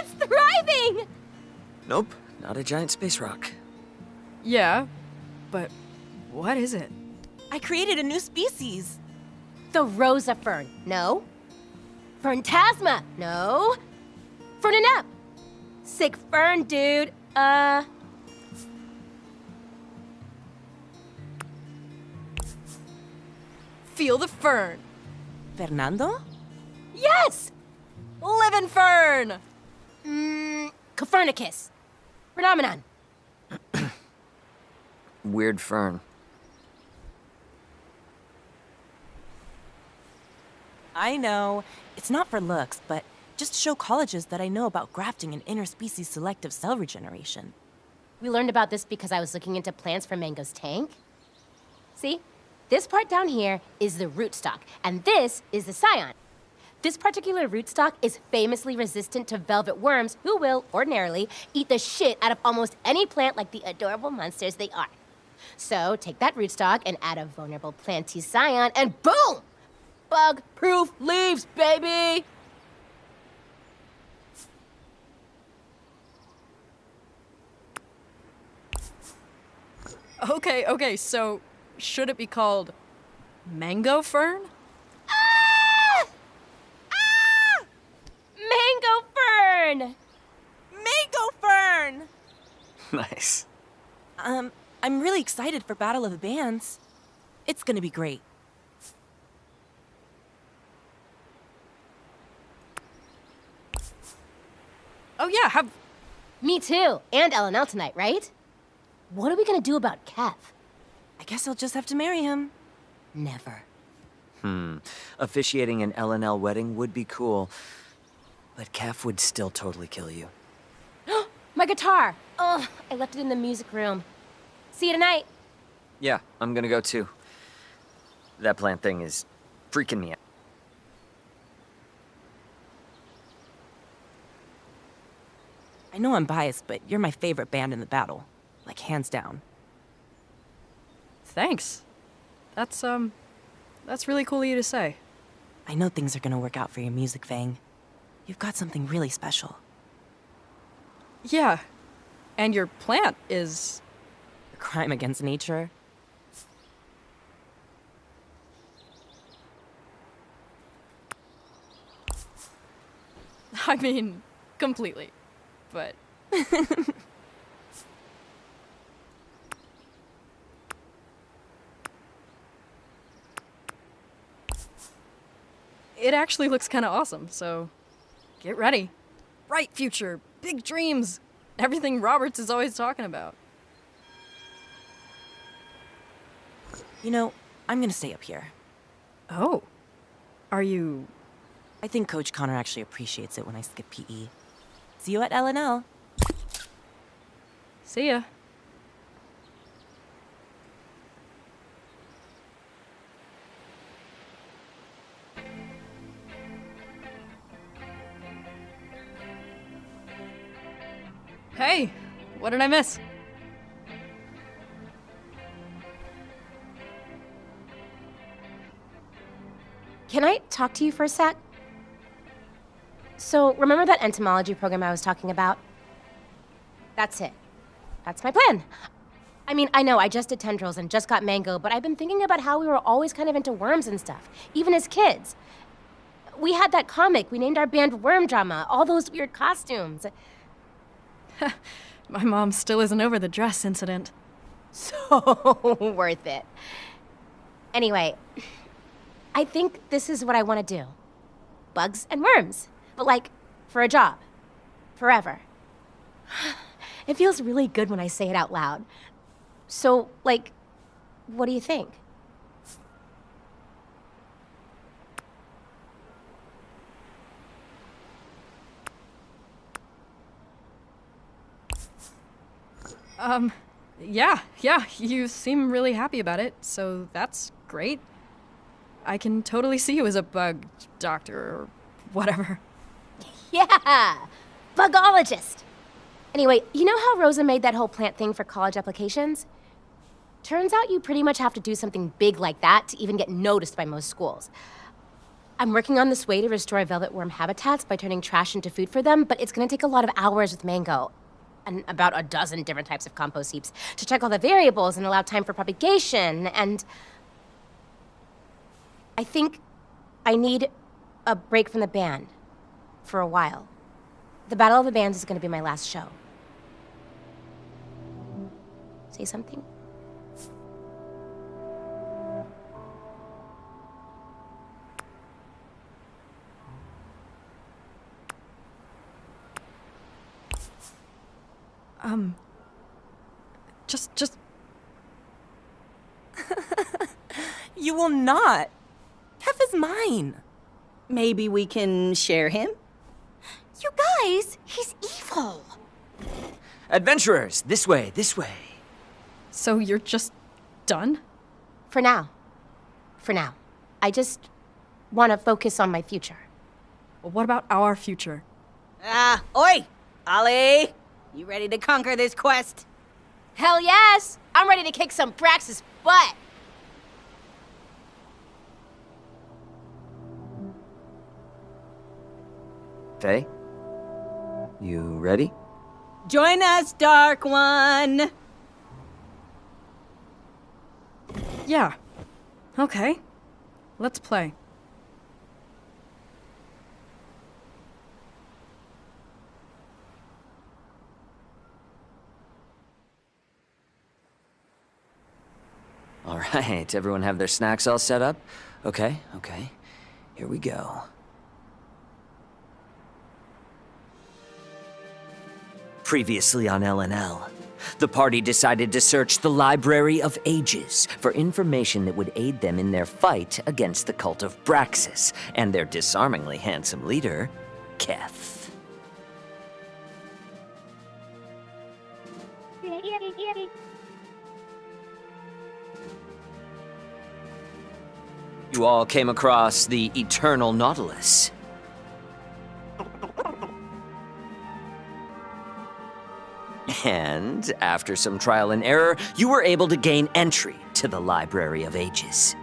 It's thriving! Nope, not a giant space rock. Yeah, but what is it? I created a new species. The Rosa Fern. No. Ferntasma. No. Fernanep. Sick fern, dude. Feel the fern. Fernando? Yes! Living fern! Copernicus. Phenomenon. Weird fern. I know. It's not for looks, but just to show colleges that I know about grafting and interspecies selective cell regeneration. We learned about this because I was looking into plants from Mango's tank. See? This part down here is the rootstock, and this is the scion. This particular rootstock is famously resistant to velvet worms who will, ordinarily, eat the shit out of almost any plant like the adorable monsters they are. So, take that rootstock and add a vulnerable planty scion, and boom! Bug-proof leaves, baby! Okay, so should it be called mango fern? Ah! Ah! Mango fern! Mango fern! Nice. I'm really excited for Battle of the Bands. It's gonna be great. Oh yeah, Me too, and LNL tonight, right? What are we gonna do about Kev? I guess I'll just have to marry him. Never. Officiating an LNL wedding would be cool, but Kef would still totally kill you. My guitar! Oh, I left it in the music room. See you tonight. Yeah, I'm gonna go too. That plant thing is freaking me out. I know I'm biased, but you're my favorite band in the battle. Like, hands down. thanks. That's really cool of you to say. I know things are gonna work out for your music, Fang. You've got something really special. Yeah, and your plant is... A crime against nature. I mean, completely. But... It actually looks kind of awesome, so get ready. Bright future, big dreams, everything Roberts is always talking about. You know, I'm gonna stay up here. Oh, are you... I think Coach Connor actually appreciates it when I skip PE. See you at LNL. See ya. Hey, what did I miss? Can I talk to you for a sec? So, remember that entomology program I was talking about? That's it. That's my plan. I mean, I know I just did tendrils and just got mango, but I've been thinking about how we were always kind of into worms and stuff, even as kids. We had that comic, we named our band Worm Drama, all those weird costumes. My mom still isn't over the dress incident. So worth it. Anyway, I think this is what I want to do. Bugs and worms. But like, for a job. Forever. It feels really good when I say it out loud. So, like, what do you think? Yeah, you seem really happy about it, so that's great. I can totally see you as a bug doctor or whatever. Yeah! Bugologist! Anyway, you know how Rosa made that whole plant thing for college applications? Turns out you pretty much have to do something big like that to even get noticed by most schools. I'm working on this way to restore velvet worm habitats by turning trash into food for them, but it's gonna take a lot of hours with Mango and about a dozen different types of compost heaps to check all the variables and allow time for propagation, and I think I need a break from the band for a while. The Battle of the Bands is gonna be my last show. Say something? Just. You will not. Kef is mine. Maybe we can share him? You guys, he's evil. Adventurers, this way, this way. So you're just done? For now. For now. I just want to focus on my future. Well, what about our future? Oi! Ollie! You ready to conquer this quest? Hell yes! I'm ready to kick some Brax's butt! Faye? You ready? Join us, Dark One! Yeah. Okay. Let's play. All right, everyone have their snacks all set up? Okay. Here we go. Previously on LNL, the party decided to search the Library of Ages for information that would aid them in their fight against the cult of Braxis and their disarmingly handsome leader, Keth. You all came across the Eternal Nautilus. And after some trial and error, you were able to gain entry to the Library of Ages.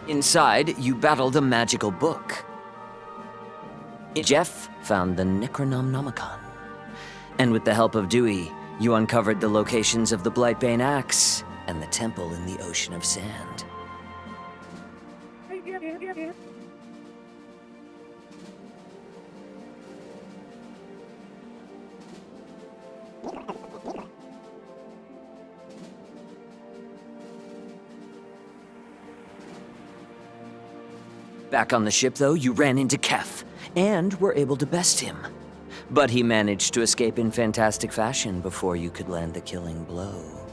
Inside, you battled a magical book. Jeff found the Necronomicon. And with the help of Dewey, you uncovered the locations of the Blightbane Axe and the temple in the Ocean of Sand. Back on the ship, though, you ran into Kef, and were able to best him. But he managed to escape in fantastic fashion before you could land the killing blow.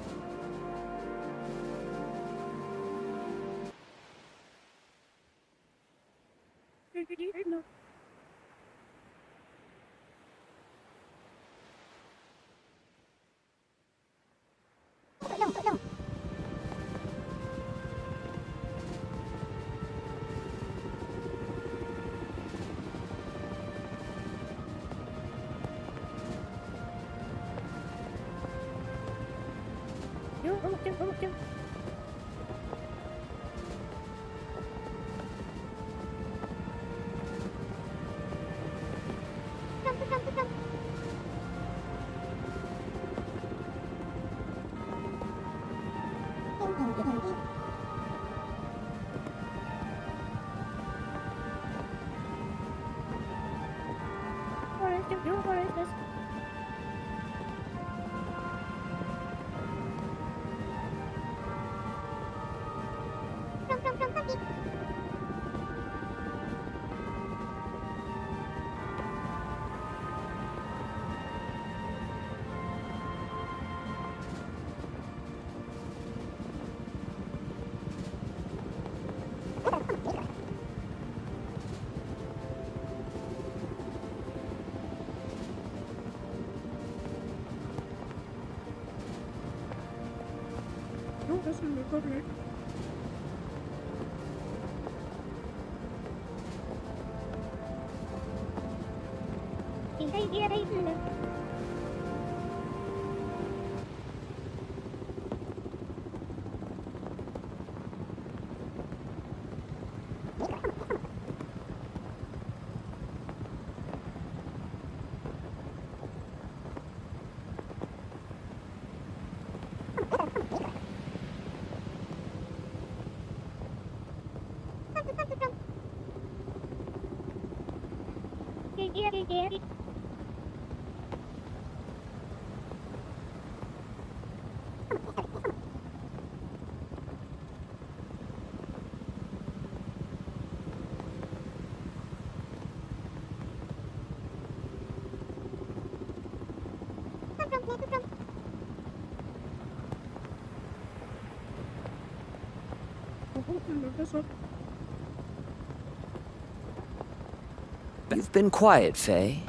You've been quiet, Faye.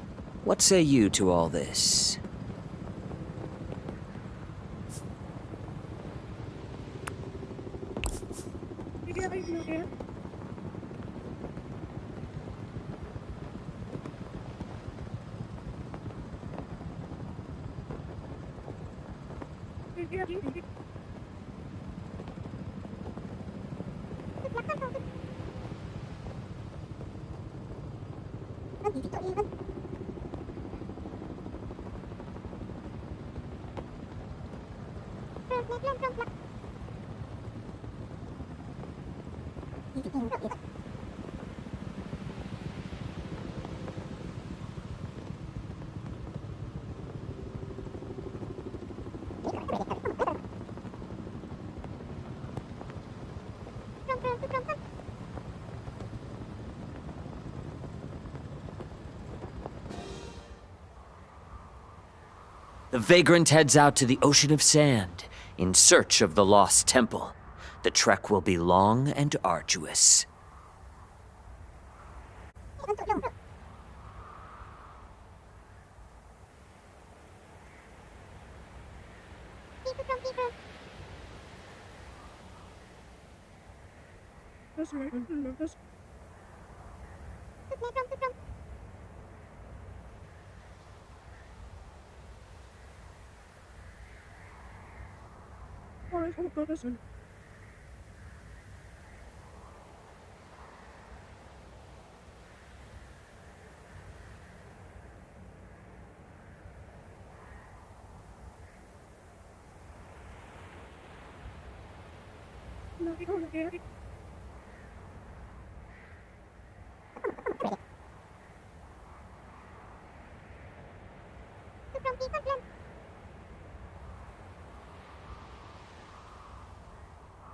What say you to all this? The vagrant heads out to the ocean of sand in search of the lost temple. The trek will be long and arduous.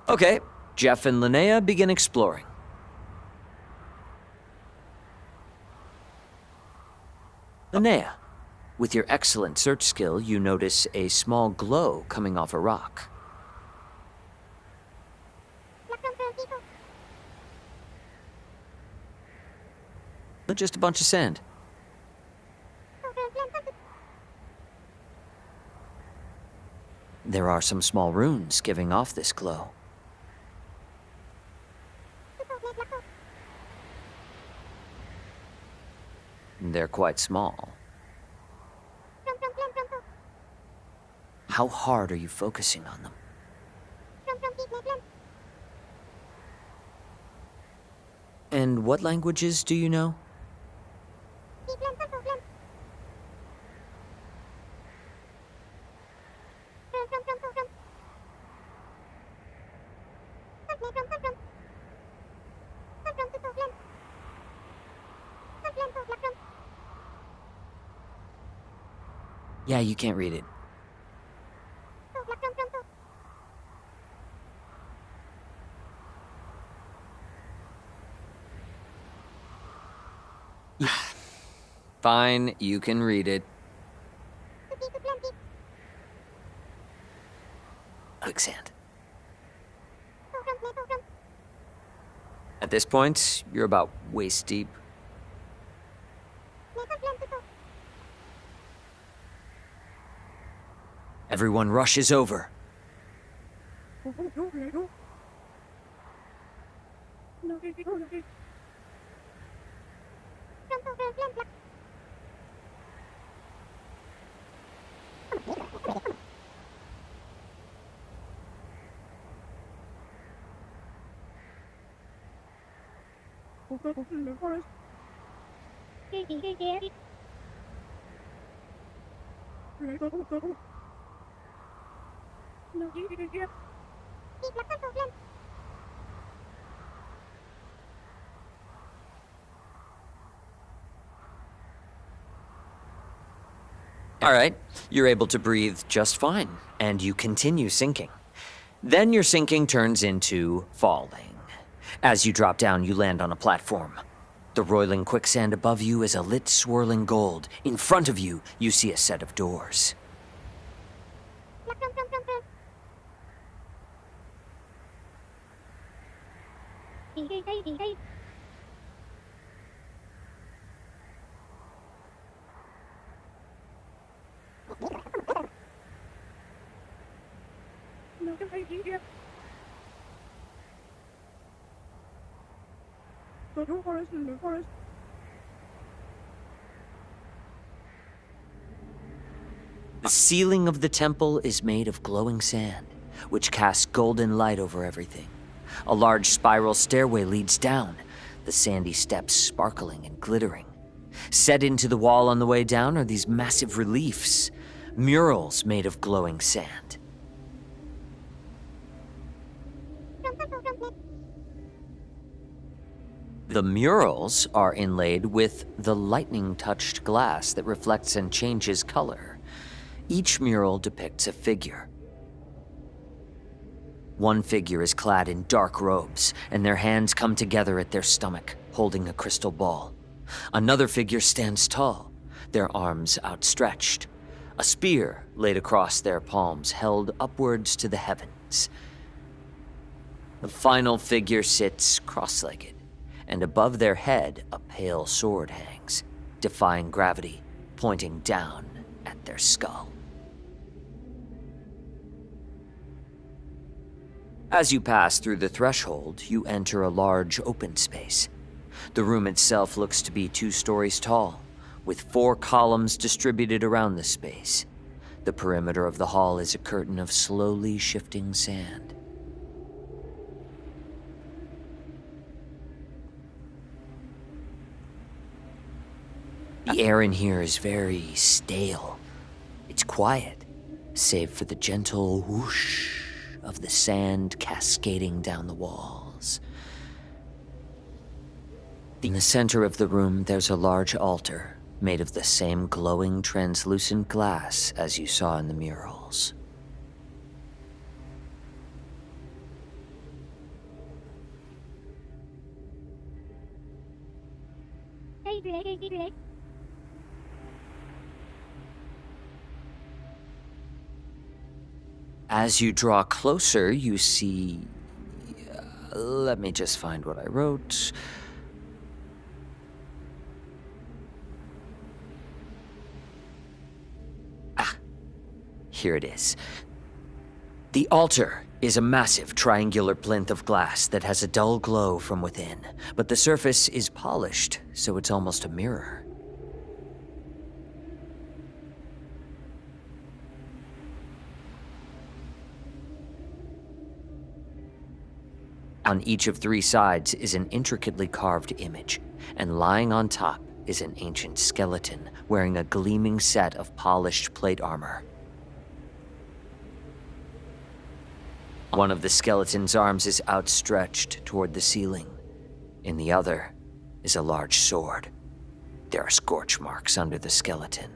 Okay, Jeff and Linnea begin exploring. Linnea, with your excellent search skill, you notice a small glow coming off a rock. Just a bunch of sand. There are some small runes giving off this glow. They're quite small. How hard are you focusing on them? And what languages do you know? Yeah, you can't read it. Fine, you can read it. Quicksand. At this point, you're about waist deep. Everyone rushes over. All right, you're able to breathe just fine, and you continue sinking. Then your sinking turns into falling. As you drop down, you land on a platform. The roiling quicksand above you is a lit, swirling gold. In front of you, you see a set of doors. The ceiling of the temple is made of glowing sand, which casts golden light over everything. A large spiral stairway leads down, the sandy steps sparkling and glittering. Set into the wall on the way down are these massive reliefs, murals made of glowing sand. The murals are inlaid with the lightning-touched glass that reflects and changes color. Each mural depicts a figure. One figure is clad in dark robes, and their hands come together at their stomach, holding a crystal ball. Another figure stands tall, their arms outstretched, a spear laid across their palms held upwards to the heavens. The final figure sits cross-legged, and above their head a pale sword hangs, defying gravity, pointing down at their skull. As you pass through the threshold, you enter a large open space. The room itself looks to be 2 stories tall, with 4 columns distributed around the space. The perimeter of the hall is a curtain of slowly shifting sand. The air in here is very stale. It's quiet, save for the gentle whoosh of the sand cascading down the walls. In the center of the room, there's a large altar made of the same glowing, translucent glass as you saw in the murals. As you draw closer, you see... let me just find what I wrote. Here it is. The altar is a massive triangular plinth of glass that has a dull glow from within, but the surface is polished, so it's almost a mirror. On each of 3 sides is an intricately carved image, and lying on top is an ancient skeleton wearing a gleaming set of polished plate armor. One of the skeleton's arms is outstretched toward the ceiling. In the other is a large sword. There are scorch marks under the skeleton.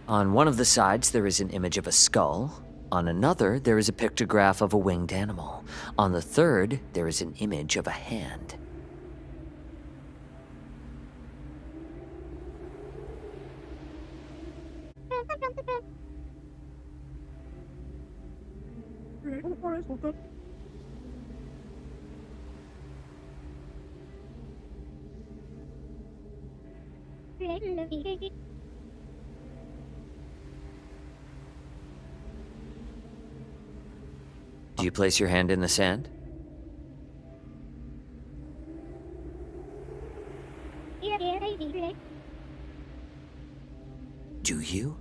On one of the sides, there is an image of a skull. On another, there is a pictograph of a winged animal. On the third, there is an image of a hand. Do you place your hand in the sand? Do you?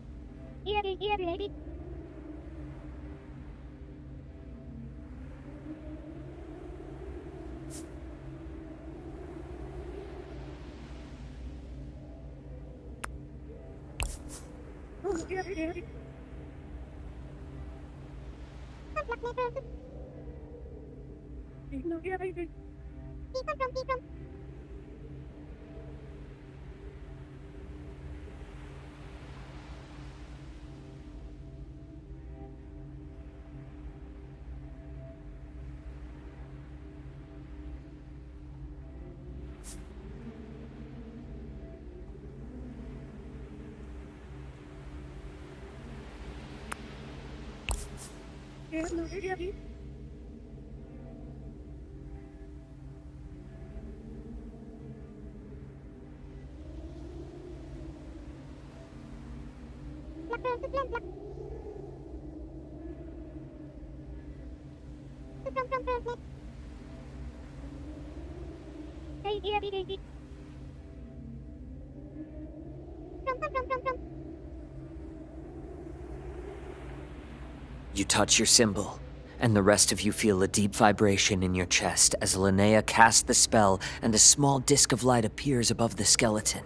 You touch your symbol, and the rest of you feel a deep vibration in your chest as Linnea casts the spell and a small disk of light appears above the skeleton.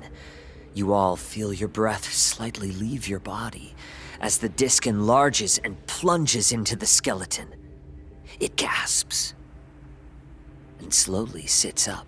You all feel your breath slightly leave your body as the disk enlarges and plunges into the skeleton. It gasps and slowly sits up.